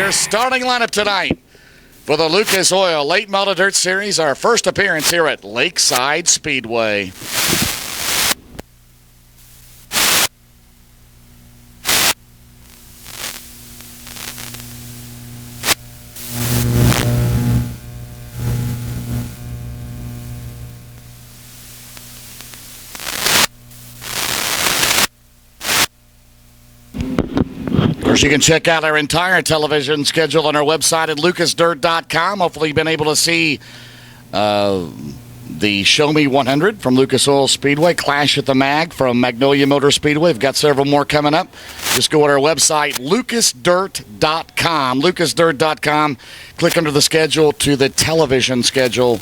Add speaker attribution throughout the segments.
Speaker 1: your starting lineup tonight for the Lucas Oil Late Model Dirt Series, our first appearance here at Lakeside Speedway. You can check out our entire television schedule on our website at lucasdirt.com. Hopefully you've been able to see the Show Me 100 from Lucas Oil Speedway, Clash at the Mag from Magnolia Motor Speedway. We've got several more coming up. Just go to our website, lucasdirt.com. lucasdirt.com. Click under the schedule to the television schedule,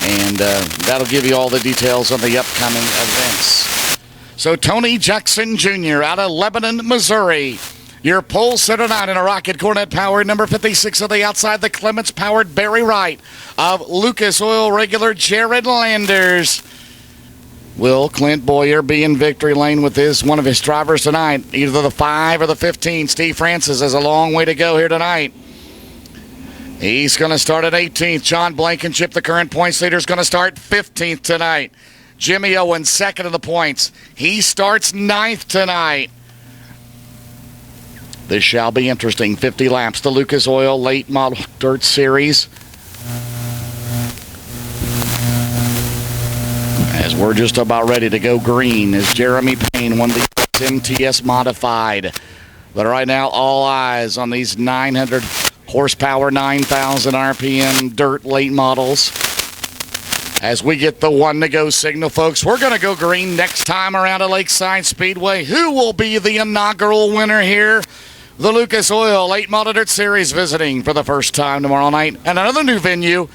Speaker 1: and that'll give you all the details on the upcoming events. So Tony Jackson Jr. out of Lebanon, Missouri. Your pole sitter tonight in a Rocket Cornet powered number 56 on the outside. The Clements powered Barry Wright of Lucas Oil regular Jared Landers. Will Clint Moyer be in victory lane with one of his drivers tonight? Either the 5 or the 15. Steve Francis has a long way to go here tonight. He's going to start at 18th. John Blankenship, the current points leader, is going to start 15th tonight. Jimmy Owens, second in the points. He starts 9th tonight. This shall be interesting. 50 laps, the Lucas Oil Late Model Dirt Series. As we're just about ready to go green, as Jeremy Payne won the MTS Modified. But right now, all eyes on these 900 horsepower, 9,000 RPM dirt late models. As we get the one to go signal, folks, we're going to go green next time around at Lakeside Speedway. Who will be the inaugural winner here? The Lucas Oil Late Model Dirt Series visiting for the first time tomorrow night at another new venue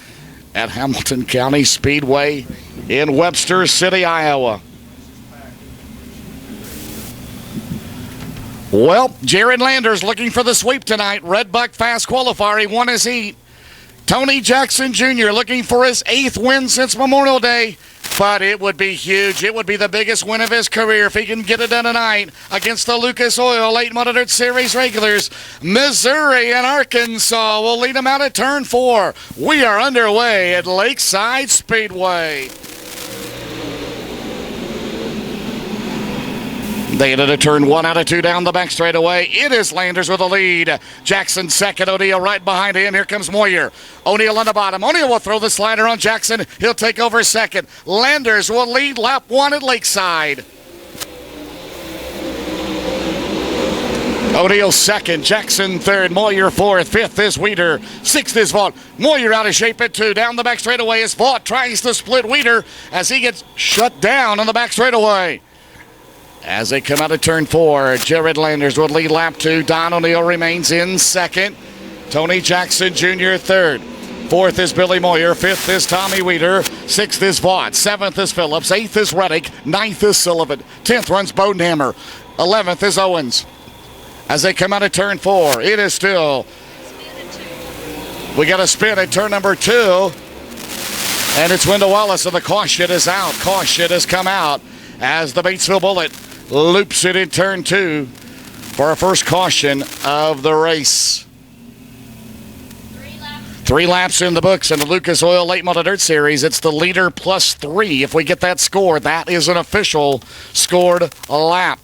Speaker 1: at Hamilton County Speedway in Webster City, Iowa. Well, Jared Landers looking for the sweep tonight. Red Buck Fast Qualifier. He won his heat. Tony Jackson Jr. looking for his 8th win since Memorial Day. But it would be huge. It would be the biggest win of his career if he can get it done tonight against the Lucas Oil Late Model Dirt Series regulars. Missouri and Arkansas will lead him out at turn 4. We are underway at Lakeside Speedway. They get into turn 1 out of 2 down the back straightaway. It is Landers with the lead. Jackson second. O'Neill right behind him. Here comes Moyer. O'Neill on the bottom. O'Neill will throw the slider on Jackson. He'll take over second. Landers will lead lap 1 at Lakeside. O'Neill second. Jackson third. Moyer fourth. Fifth is Weeder. Sixth is Vaught. Moyer out of shape at 2. Down the back straightaway is Vaught. Tries to split Weeder as he gets shut down on the back straightaway. As they come out of turn 4, Jared Landers would lead lap 2. Don O'Neill remains in second. Tony Jackson Jr. third. Fourth is Billy Moyer. Fifth is Tommy Weeder. Sixth is Vaught. Seventh is Phillips. Eighth is Reddick. Ninth is Sullivan. 10th runs Bodenhammer. 11th is Owens. As they come out of turn 4, it is still. We got a spin at turn number 2. And it's Wendell Wallace, and the caution is out. Caution has come out as the Batesville Bullet loops it in turn 2 for our first caution of the race. 3 laps in the books in the Lucas Oil Late Model Dirt Series. It's the leader plus 3. If we get that score, that is an official scored lap.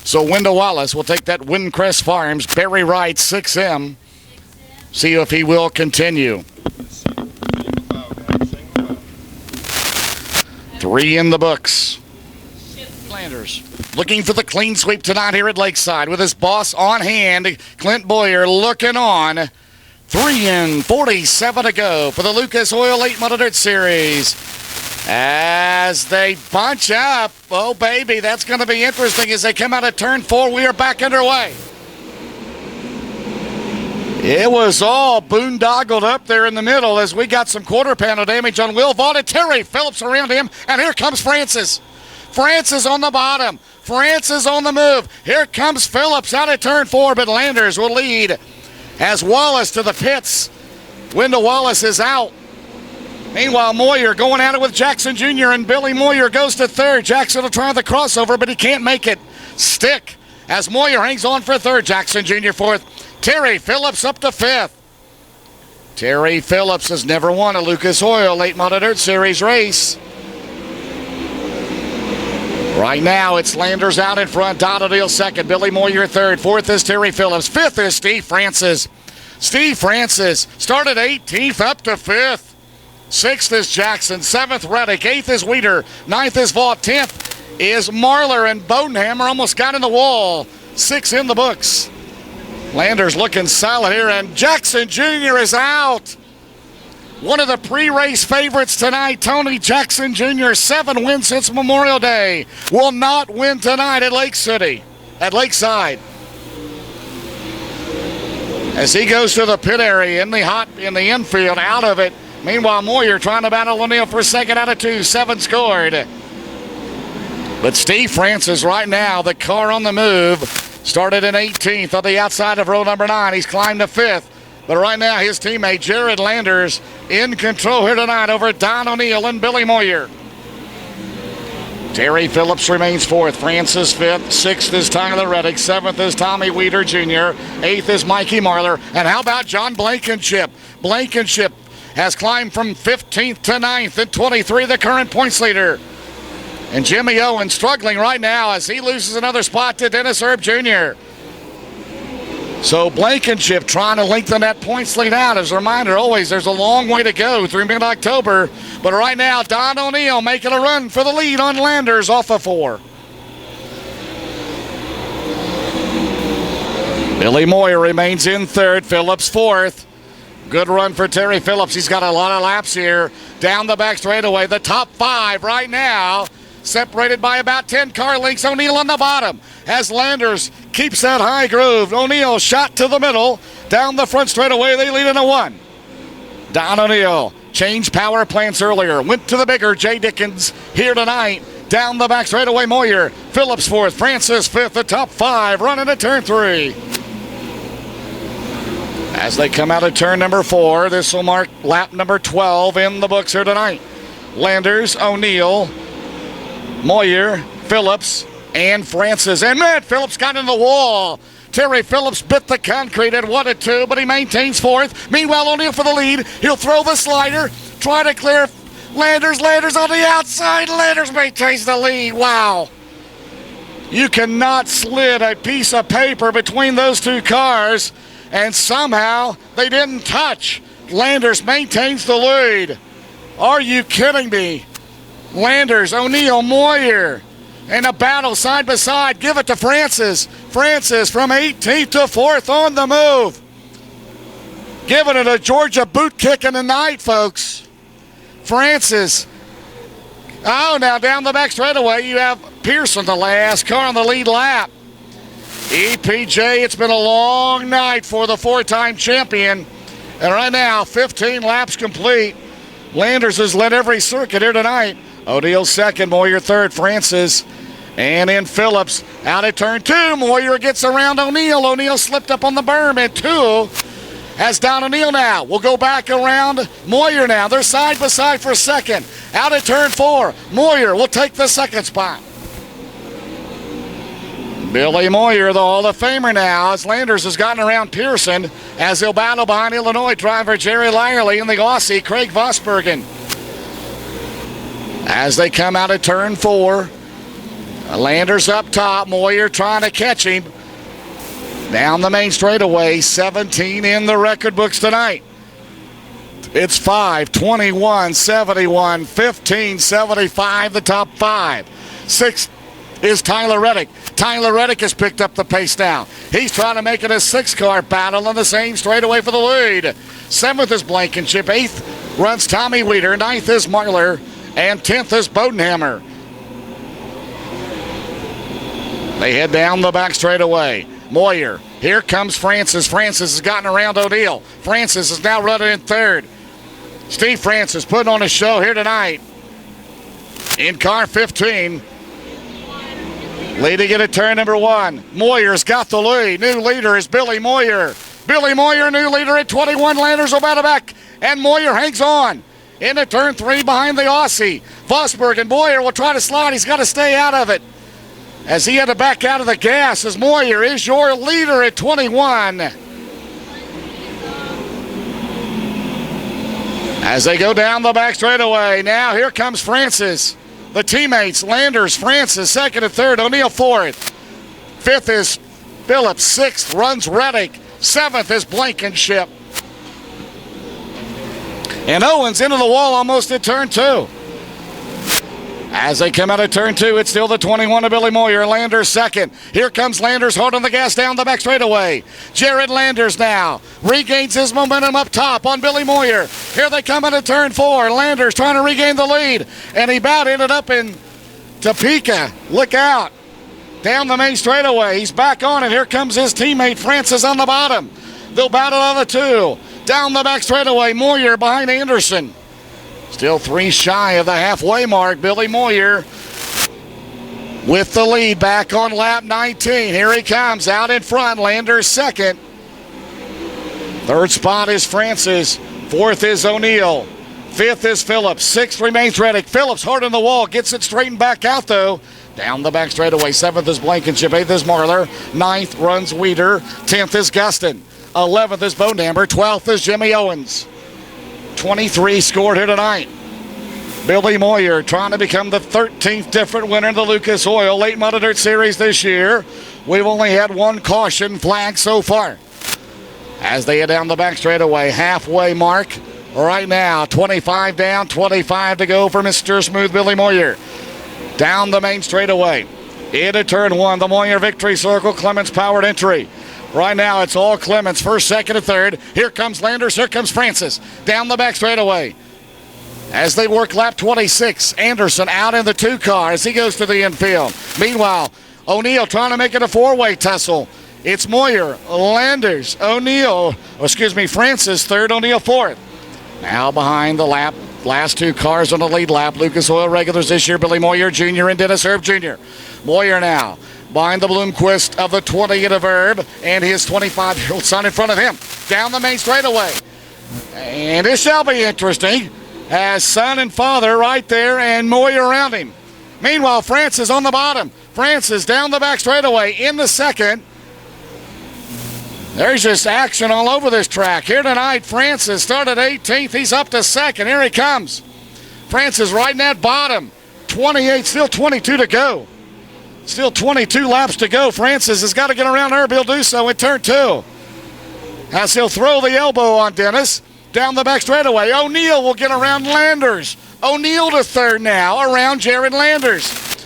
Speaker 1: So Wendell Wallace will take that Windcrest Farms Barry Wright 6M. See if he will continue. 3 in the books. Landers looking for the clean sweep tonight here at Lakeside with his boss on hand. Clint Moyer looking on. 3:47 to go for the Lucas Oil Late Model Dirt Series. As they bunch up, oh baby, that's going to be interesting as they come out of turn 4. We are back underway. It was all boondoggled up there in the middle as we got some quarter panel damage on Will Vaught. Terry Phillips around him, and here comes Francis. Francis on the bottom. Francis on the move. Here comes Phillips out of turn 4, but Landers will lead as Wallace to the pits. Wendell Wallace is out. Meanwhile, Moyer going at it with Jackson Jr., and Billy Moyer goes to third. Jackson will try the crossover, but he can't make it. Stick as Moyer hangs on for third. Jackson Jr. fourth. Terry Phillips up to fifth. Terry Phillips has never won a Lucas Oil late model dirt series race. Right now, it's Landers out in front. Don O'Neill second. Billy Moyer third. Fourth is Terry Phillips. Fifth is Steve Francis. Steve Francis started 18th up to fifth. Sixth is Jackson. Seventh, Reddick. Eighth is Weeder. Ninth is Vaught. 10th is Marler, and Bodenhammer almost got in the wall. 6 in the books. Landers looking solid here, and Jackson Jr. is out. One of the pre-race favorites tonight, Tony Jackson Jr., 7 wins since Memorial Day, will not win tonight at Lakeside. As he goes to the pit area in the infield, out of it. Meanwhile, Moyer trying to battle O'Neill for second out of 2. 7 scored. But Steve Francis right now, the car on the move, started in 18th on the outside of row number 9. He's climbed to 5th. But right now, his teammate Jared Landers in control here tonight over Don O'Neill and Billy Moyer. Terry Phillips remains 4th. Francis 5th. 6th is Tyler Reddick. 7th is Tommy Weeder Jr. 8th is Mikey Marler. And how about John Blankenship? Blankenship has climbed from 15th to 9th at 23, the current points leader. And Jimmy Owen struggling right now as he loses another spot to Dennis Erb Jr. So Blankenship trying to lengthen that points lead out. As a reminder, always there's a long way to go through mid-October. But right now, Don O'Neill making a run for the lead on Landers off of 4. Billy Moyer remains in 3rd. Phillips 4th. Good run for Terry Phillips. He's got a lot of laps here. Down the back straightaway. The top 5 right now, separated by about 10 car lengths. O'Neill on the bottom as Landers keeps that high groove. O'Neill shot to the middle. Down the front straightaway, they lead in a 1. Don O'Neill changed power plants earlier. Went to the bigger Jay Dickens here tonight. Down the back straightaway, Moyer. Phillips 4th. Francis 5th. The top 5 running to turn 3. As they come out of turn number 4, this will mark lap number 12 in the books here tonight. Landers, O'Neill, Moyer, Phillips, and Francis. And man, Phillips got in the wall. Terry Phillips bit the concrete at 1 and 2, but he maintains 4th. Meanwhile, O'Neill for the lead. He'll throw the slider, try to clear Landers. Landers on the outside. Landers maintains the lead. Wow. You cannot slid a piece of paper between those 2 cars, and somehow they didn't touch. Landers maintains the lead. Are you kidding me? Landers, O'Neill, Moyer, and a battle side by side. Give it to Francis. Francis from 18th to 4th on the move. Giving it a Georgia boot kick in the night, folks. Francis. Oh, now down the back straightaway, you have Pearson, the last car on the lead lap. EPJ, it's been a long night for the 4-time champion. And right now, 15 laps complete. Landers has led every circuit here tonight. O'Neill 2nd, Moyer 3rd, Francis. And in Phillips, out at turn 2. Moyer gets around O'Neill. O'Neill slipped up on the berm at 2. Has Don O'Neill now. We'll go back around Moyer now. They're side by side for 2nd. Out at turn 4. Moyer will take the 2nd spot. Billy Moyer, the Hall of Famer now, as Landers has gotten around Pearson, as he'll battle behind Illinois driver Jerry Lyerly and the Aussie Craig Vosbergen. As they come out of turn 4, Landers up top, Moyer trying to catch him. Down the main straightaway, 17 in the record books tonight. It's 5, 21, 71, 15, 75, the top 5. 6 is Tyler Reddick. Tyler Reddick has picked up the pace now. He's trying to make it a 6-car battle on the same straightaway for the lead. 7th is Blankenship. 8th runs Tommy Weeder. 9th is Marler. And 10th is Bodenhammer. They head down the back straightaway. Moyer. Here comes Francis. Francis has gotten around O'Neill. Francis is now running in 3rd. Steve Francis putting on a show here tonight. In car 15. Leading it at turn number 1. Moyer's got the lead. New leader is Billy Moyer. Billy Moyer, new leader at 21. Landers will battle back. And Moyer hangs on. Into turn 3 behind the Aussie. Vosberg and Moyer will try to slide. He's got to stay out of it. as he had to back out of the gas, as Moyer is your leader at 21. As they go down the back straightaway, now here comes Francis. The teammates, Landers, Francis, second and third, O'Neill fourth. Fifth is Phillips, sixth runs Reddick, seventh is Blankenship. And Owens into the wall almost at turn two. As they come out of turn two, it's still the 21 of Billy Moyer. Landers second. Here comes Landers, hard on the gas down the back straightaway. Jared Landers now regains his momentum up top on Billy Moyer. Here they come into turn four. Landers trying to regain the lead, and he about ended up in Topeka. Look out. Down the main straightaway. He's back on it. Here comes his teammate Francis on the bottom. They'll battle on the two. Down the back straightaway, Moyer behind Anderson. Still three shy of the halfway mark. Billy Moyer with the lead back on lap 19. Here he comes out in front. Landers second. Third spot is Francis. Fourth is O'Neill. Fifth is Phillips. Sixth remains Reddick. Phillips hard on the wall. Gets it straightened back out though. Down the back straightaway. Seventh is Blankenship. Eighth is Marler. Ninth runs Weeder. 10th is Gustin. 11th is Bonamber. 12th is Jimmy Owens. 23 scored here tonight. Billy Moyer trying to become the 13th different winner in the Lucas Oil Late Model Dirt Series this year. We've only had one caution flag so far. As they head down the back straightaway, halfway mark right now. 25 down, 25 to go for Mr. Smooth Billy Moyer. Down the main straightaway. Into turn one, the Moyer victory circle. Clements powered entry. Right now, it's all Clements, first, second, and third. Here comes Landers. Here comes Francis. Down the back straightaway. As they work lap 26, Anderson out in the two car as he goes to the infield. Meanwhile, O'Neill trying to make it a four-way tussle. It's Moyer, Landers, Francis third, O'Neill fourth. Now behind the last two cars on the lead lap, Lucas Oil regulars this year, Billy Moyer Jr. and Dennis Herb Jr. Moyer now behind the Bloomquist of the 20 of Herb and his 25-year-old son in front of him. Down the main straightaway. And this shall be interesting as son and father right there and Moyer around him. Meanwhile, Francis on the bottom. Francis down the back straightaway in the second. There's just action all over this track. Here tonight, Francis started 18th. He's up to second. Here he comes. Francis right in that bottom. 28, still 22 to go. Still 22 laps to go. Francis has got to get around Herb. He'll do so in turn two. As he'll throw the elbow on Dennis. Down the back straightaway. O'Neill will get around Landers. O'Neill to third now around Jared Landers.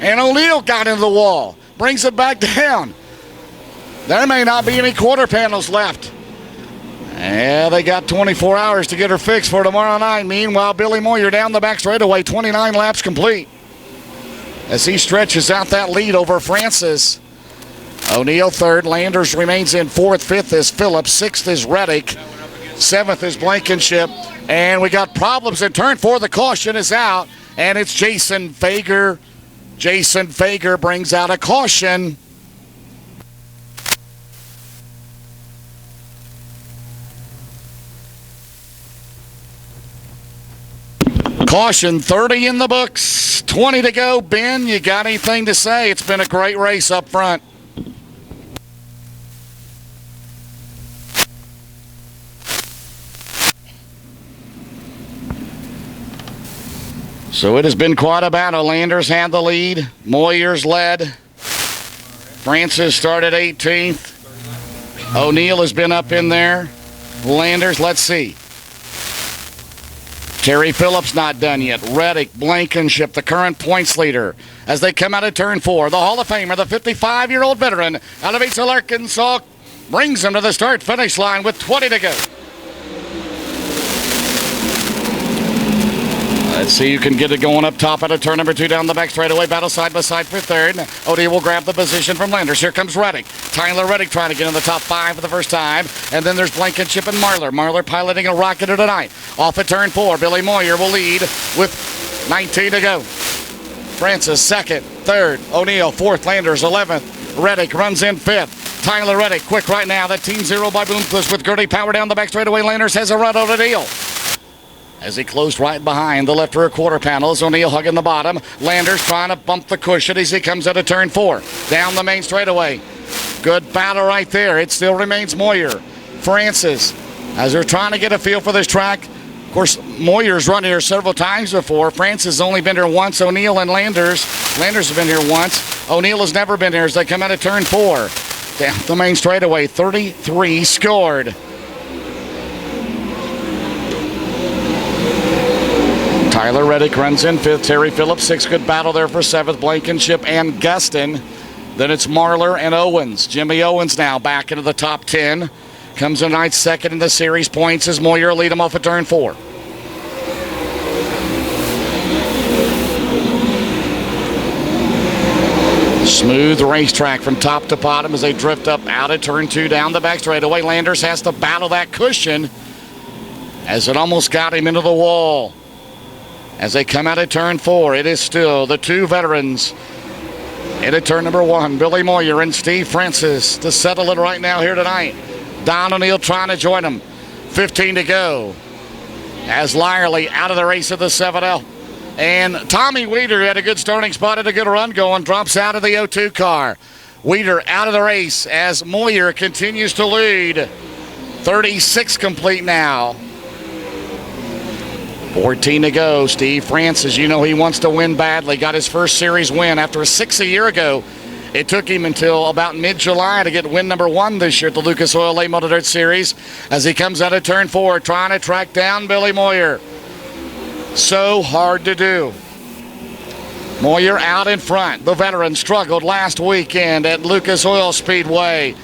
Speaker 1: And O'Neill got into the wall. Brings it back down. There may not be any quarter panels left. Yeah, they got 24 hours to get her fixed for tomorrow night. Meanwhile, Billy Moyer down the back straightaway, 29 laps complete. As he stretches out that lead over Francis. O'Neill third, Landers remains in fourth, fifth is Phillips, sixth is Reddick, seventh is Blankenship. And we got problems in turn four. The caution is out, and it's Jason Fager. Jason Fager brings out a caution. Caution, 30 in the books, 20 to go. Ben, you got anything to say? It's been a great race up front. So it has been quite a battle. Landers had the lead. Moyer's led. Francis started 18th. O'Neill has been up in there. Landers, let's see. Terry Phillips not done yet. Reddick, Blankenship, the current points leader. As they come out of turn four, the Hall of Famer, the 55-year-old veteran out of Eastville, Arkansas, brings them to the start-finish line with 20 to go. Let's see who can get it going up top out of turn number two down the back straightaway. Battle side by side for third. O'Neill will grab the position from Landers. Here comes Reddick. Tyler Reddick trying to get in the top five for the first time. And then there's Blankenship and Marler. Marler piloting a rocket tonight. Off at turn four, Billy Moyer will lead with 19 to go. Francis second, third. O'Neill fourth, Landers 11th. Reddick runs in fifth. Tyler Reddick quick right now. That team zero by Bloomquist with Gertie Power down the back straightaway. Landers has a run on a deal. as he closed right behind the left rear quarter panels. O'Neal hugging the bottom. Landers trying to bump the cushion as he comes out of turn 4. Down the main straightaway. Good battle right there. It still remains Moyer. Francis, as they're trying to get a feel for this track. Of course, Moyer's run here several times before. Francis has only been here once. O'Neal and Landers have been here once. O'Neal has never been here as they come out of turn 4. Down the main straightaway. 33 scored. Tyler Reddick runs in 5th. Terry Phillips 6th. Good battle there for 7th. Blankenship and Gustin. Then it's Marlar and Owens. Jimmy Owens now back into the top 10. Comes in ninth, 2nd in the series points as Moyer lead him off at turn 4. Smooth racetrack from top to bottom as they drift up out of turn 2 down the back straightaway. Landers has to battle that cushion as it almost got him into the wall. As they come out of turn 4, it is still the 2 veterans. Into turn number 1, Billy Moyer and Steve Francis to settle it right now here tonight. Don O'Neal trying to join him. 15 to go. As Lyerly out of the race of the 7L. And Tommy Weeder had a good starting spot, had a good run going, drops out of the 0-2 car. Weeder out of the race as Moyer continues to lead. 36 complete now. 14 to go. Steve Francis, you know he wants to win badly. Got his first series win after a 6 a year ago. It took him until about mid-July to get win number 1 this year at the Lucas Oil Late Model Dirt Series as he comes out of turn 4 trying to track down Billy Moyer. So hard to do. Moyer out in front. The veteran struggled last weekend at Lucas Oil Speedway.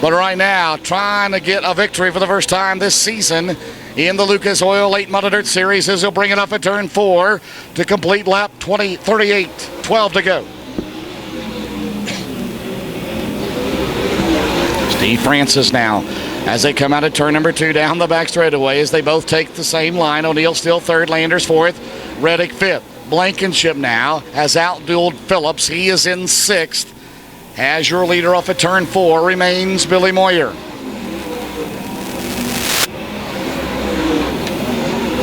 Speaker 1: But right now, trying to get a victory for the first time this season in the Lucas Oil Late Model Dirt Series as he'll bring it up at turn 4 to complete lap 38. 12 to go. Steve Francis now as they come out of turn number 2 down the back straightaway as they both take the same line. O'Neal still 3rd, Landers 4th, Reddick 5th. Blankenship now has outdueled Phillips. He is in 6th. As your leader off at turn 4 remains Billy Moyer.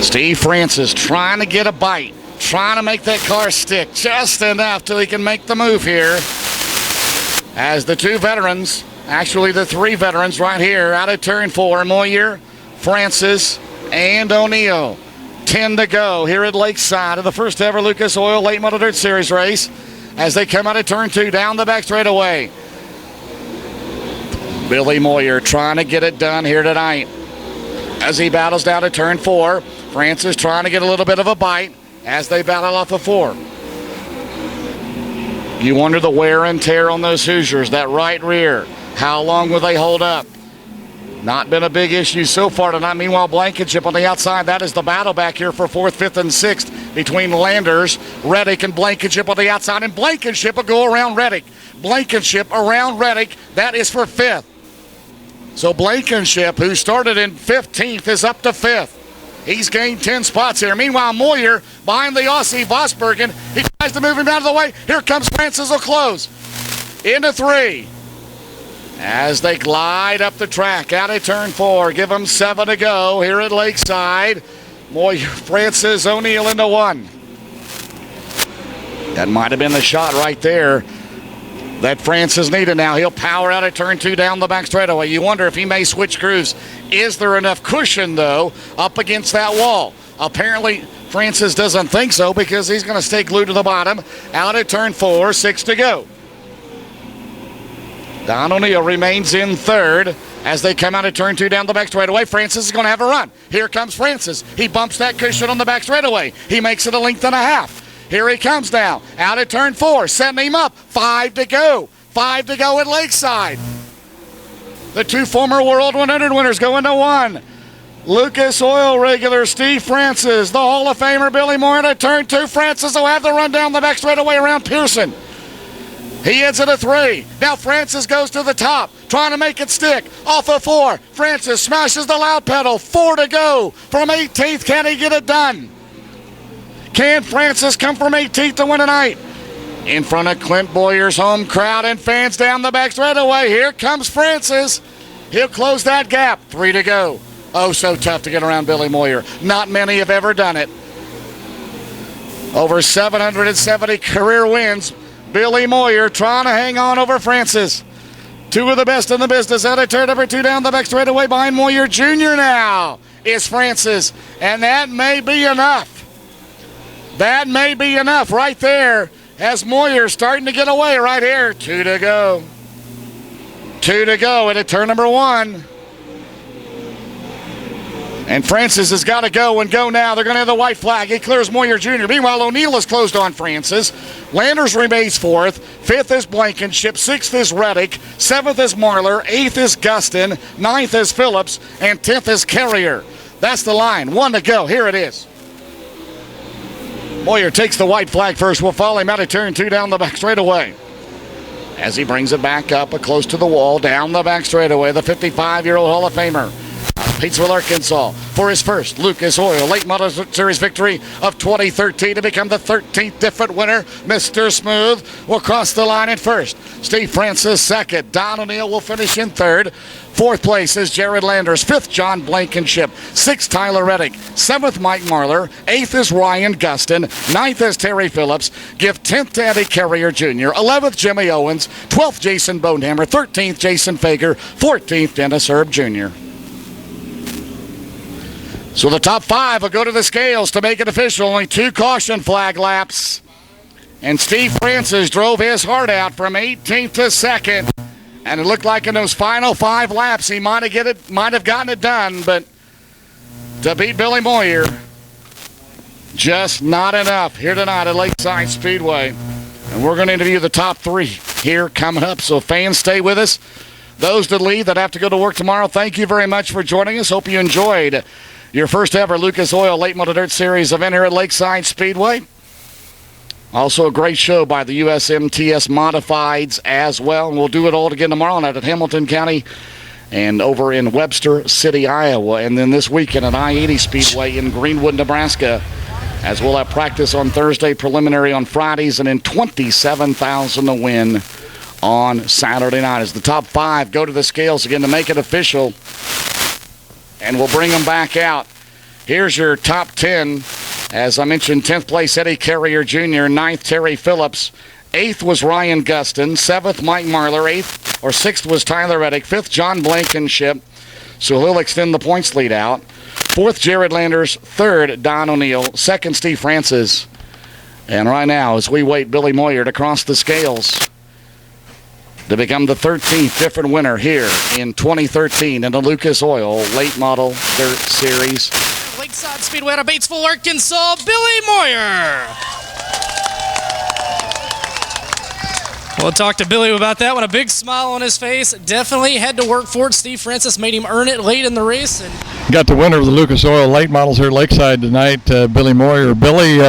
Speaker 1: Steve Francis trying to get a bite, trying to make that car stick just enough till he can make the move here. As the 2 veterans, actually the 3 veterans right here out of turn 4, Moyer, Francis, and O'Neal. 10 to go here at Lakeside of the first ever Lucas Oil Late Model Dirt Series race as they come out of turn 2 down the back straightaway. Billy Moyer trying to get it done here tonight as he battles down to turn 4. Francis trying to get a little bit of a bite as they battle off of 4. You wonder the wear and tear on those Hoosiers, that right rear. How long will they hold up? Not been a big issue so far tonight. Meanwhile, Blankenship on the outside. That is the battle back here for 4th, 5th, and 6th between Landers, Reddick, and Blankenship on the outside. And Blankenship will go around Reddick. Blankenship around Reddick. That is for 5th. So Blankenship, who started in 15th, is up to 5th. He's gained 10 spots here. Meanwhile, Moyer behind the Aussie Vosbergen. He tries to move him out of the way. Here comes Francis. Will close. Into 3. As they glide up the track out of turn 4. Give them 7 to go here at Lakeside. Moyer, Francis, O'Neal into 1. That might have been the shot right there that Francis needed now. He'll power out of turn 2 down the back straightaway. You wonder if he may switch grooves. Is there enough cushion, though, up against that wall? Apparently, Francis doesn't think so because he's going to stay glued to the bottom. Out of turn 4, 6 to go. Don O'Neal remains in 3rd as they come out of turn 2 down the back straightaway. Francis is going to have a run. Here comes Francis. He bumps that cushion on the back straightaway. He makes it a length and a half. Here he comes now, out of turn 4, setting him up. 5 to go. 5 to go at Lakeside. The 2 former World 100 winners go into 1. Lucas Oil regular Steve Francis, the Hall of Famer Billy Moyer at turn 2. Francis will have the run down the back straightaway around Pearson. He heads into 3. Now Francis goes to the top, trying to make it stick. Off of 4. Francis smashes the loud pedal. 4 to go. From 18th, can he get it done? Can Francis come from 18th to win tonight? In front of Clint Boyer's home crowd and fans down the back straightaway. Here comes Francis. He'll close that gap. 3 to go. Oh, so tough to get around Billy Moyer. Not many have ever done it. Over 770 career wins. Billy Moyer trying to hang on over Francis. Two of the best in the business out of turn number 2 down the back straightaway behind Moyer Jr. now is Francis. And that may be enough. That may be enough right there as Moyer starting to get away right here. 2 to go. 2 to go into turn number 1. And Francis has got to go and go now. They're going to have the white flag. He clears Moyer Jr. Meanwhile, O'Neill is closed on Francis. Landers remains 4th. 5th is Blankenship. 6th is Reddick. 7th is Marlar. 8th is Gustin. 9th is Phillips. And 10th is Carrier. That's the line. 1 to go. Here it is. Moyer takes the white flag first. We'll follow him out of turn 2 down the back straightaway. As he brings it back up close to the wall, down the back straightaway, the 55-year-old Hall of Famer. Patesville, Arkansas, for his first Lucas Oil Late Model Series victory of 2013 to become the 13th different winner. Mr. Smooth will cross the line in first. Steve Francis second. Don O'Neill will finish in third. 4th place is Jared Landers. 5th, John Blankenship. 6th, Tyler Reddick. 7th, Mike Marlar. 8th is Ryan Gustin. 9th is Terry Phillips. Give 10th to Eddie Carrier Jr. 11th, Jimmy Owens. 12th, Jason Bonehammer. 13th, Jason Fager. 14th, Dennis Herb Jr. So the top 5 will go to the scales to make it official. Only 2 caution flag laps. And Steve Francis drove his heart out from 18th to 2nd. And it looked like in those final 5 laps he might have gotten it done. But to beat Billy Moyer, just not enough here tonight at Lakeside Speedway. And we're going to interview the top 3 here coming up. So fans, stay with us. Those that leave that have to go to work tomorrow, thank you very much for joining us. Hope you enjoyed your first ever Lucas Oil Late Model Dirt Series event here at Lakeside Speedway. Also a great show by the USMTS Modifieds as well. And we'll do it all again tomorrow night at Hamilton County and over in Webster City, Iowa. And then this weekend at I-80 Speedway in Greenwood, Nebraska, as we'll have practice on Thursday, preliminary on Fridays, and then $27,000 to win on Saturday night. As the top 5 go to the scales again to make it official. And we'll bring them back out. Here's your top 10. As I mentioned, 10th place, Eddie Carrier Jr., 9th, Terry Phillips. 8th was Ryan Gustin. 7th, Mike Marlar. 6th was Tyler Reddick. 5th, John Blankenship. So he'll extend the points lead out. 4th, Jared Landers. 3rd, Don O'Neill. 2nd, Steve Francis. And right now, as we wait Billy Moyer to cross the scales to become the 13th different winner here in 2013 in the Lucas Oil Late Model Dirt Series.
Speaker 2: Lakeside Speedway out of Batesville, Arkansas, Billy Moyer. We'll talk to Billy about that one. A big smile on his face. Definitely had to work for it. Steve Francis made him earn it late in the race. And
Speaker 3: got the winner of the Lucas Oil Late Models here at Lakeside tonight, Billy Moyer. Billy,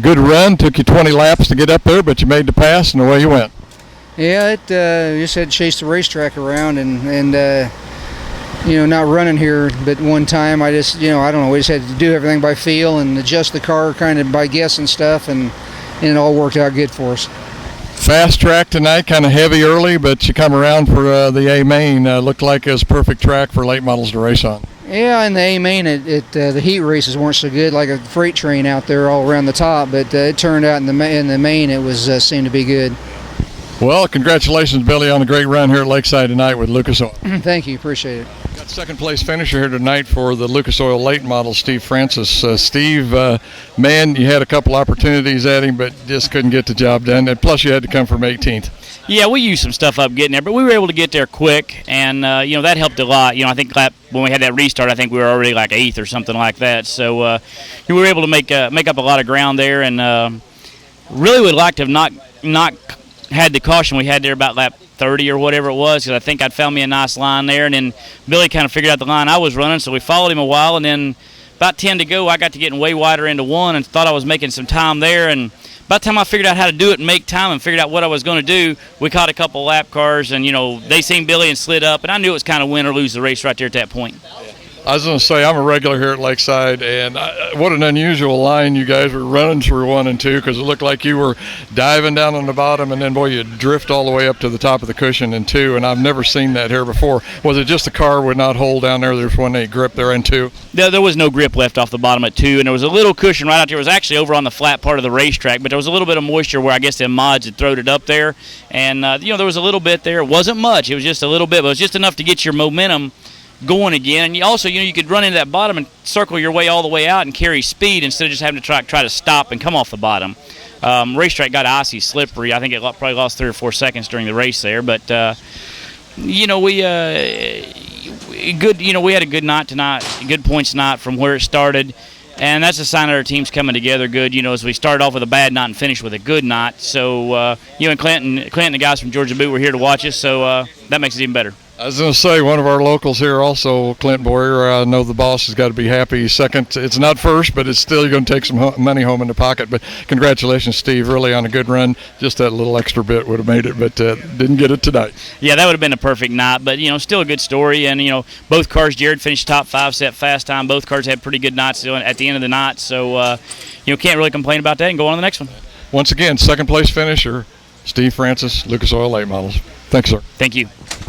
Speaker 3: good run. Took you 20 laps to get up there, but you made the pass, and away you went.
Speaker 4: Yeah, it just had to chase the racetrack around and not running here. But one time I just, I don't know, we just had to do everything by feel and adjust the car kind of by guess and stuff, and it all worked out good for us.
Speaker 3: Fast track tonight, kind of heavy early, but you come around for the A main. Looked like it was a perfect track for late models to race on.
Speaker 4: Yeah, in the A main, the heat races weren't so good, like a freight train out there all around the top. But it turned out in the main, it was seemed to be good.
Speaker 3: Well, congratulations, Billy, on a great run here at Lakeside tonight with Lucas Oil.
Speaker 4: Thank you, appreciate it.
Speaker 3: Got second place finisher here tonight for the Lucas Oil Late Model, Steve Francis. Steve, man, you had a couple opportunities at him, but just couldn't get the job done. And plus, you had to come from 18th.
Speaker 5: Yeah, we used some stuff up getting there, but we were able to get there quick, and that helped a lot. I think when we had that restart, I think we were already like 8th or something like that. So we were able to make up a lot of ground there, and really would like to have not had the caution we had there about lap 30 or whatever it was, because I think I'd found me a nice line there, and then Billy kind of figured out the line I was running, so we followed him a while, and then about 10 to go, I got to getting way wider into one and thought I was making some time there, and by the time I figured out how to do it and make time and figured out what I was going to do, we caught a couple lap cars, and they seen Billy and slid up, and I knew it was kind of win or lose the race right there at that point.
Speaker 3: I was going to say, I'm a regular here at Lakeside, and what an unusual line you guys were running through 1 and 2, because it looked like you were diving down on the bottom, and then, boy, you drift all the way up to the top of the cushion in 2, and I've never seen that here before. Was it just the car would not hold down there? There's one grip there in 2?
Speaker 5: There was no grip left off the bottom at 2, and there was a little cushion right out there. It was actually over on the flat part of the racetrack, but there was a little bit of moisture where I guess the mods had thrown it up there, and, there was a little bit there. It wasn't much. It was just a little bit, but it was just enough to get your momentum going again. And you also, you could run into that bottom and circle your way all the way out and carry speed instead of just having to try to stop and come off the bottom. Racetrack got icy, slippery. I think it probably lost 3 or 4 seconds during the race there, but we had a good night tonight, good points tonight from where it started. And that's a sign that our team's coming together good, as we started off with a bad night and finished with a good night. So, and Clinton, the guys from Georgia Boot were here to watch us, so that makes it even better.
Speaker 3: I was going to say, one of our locals here also, Clint Moyer, I know the boss has got to be happy. Second, it's not first, but it's still going to take some money home in the pocket. But congratulations, Steve, really on a good run. Just that little extra bit would have made it, but didn't get it tonight.
Speaker 5: Yeah, that would have been a perfect night, but, still a good story. And, both cars, Jared finished top 5, set fast time. Both cars had pretty good nights at the end of the night. So, can't really complain about that and go on to the next one.
Speaker 3: Once again, second place finisher, Steve Francis, Lucas Oil Late Models. Thanks, sir.
Speaker 5: Thank you.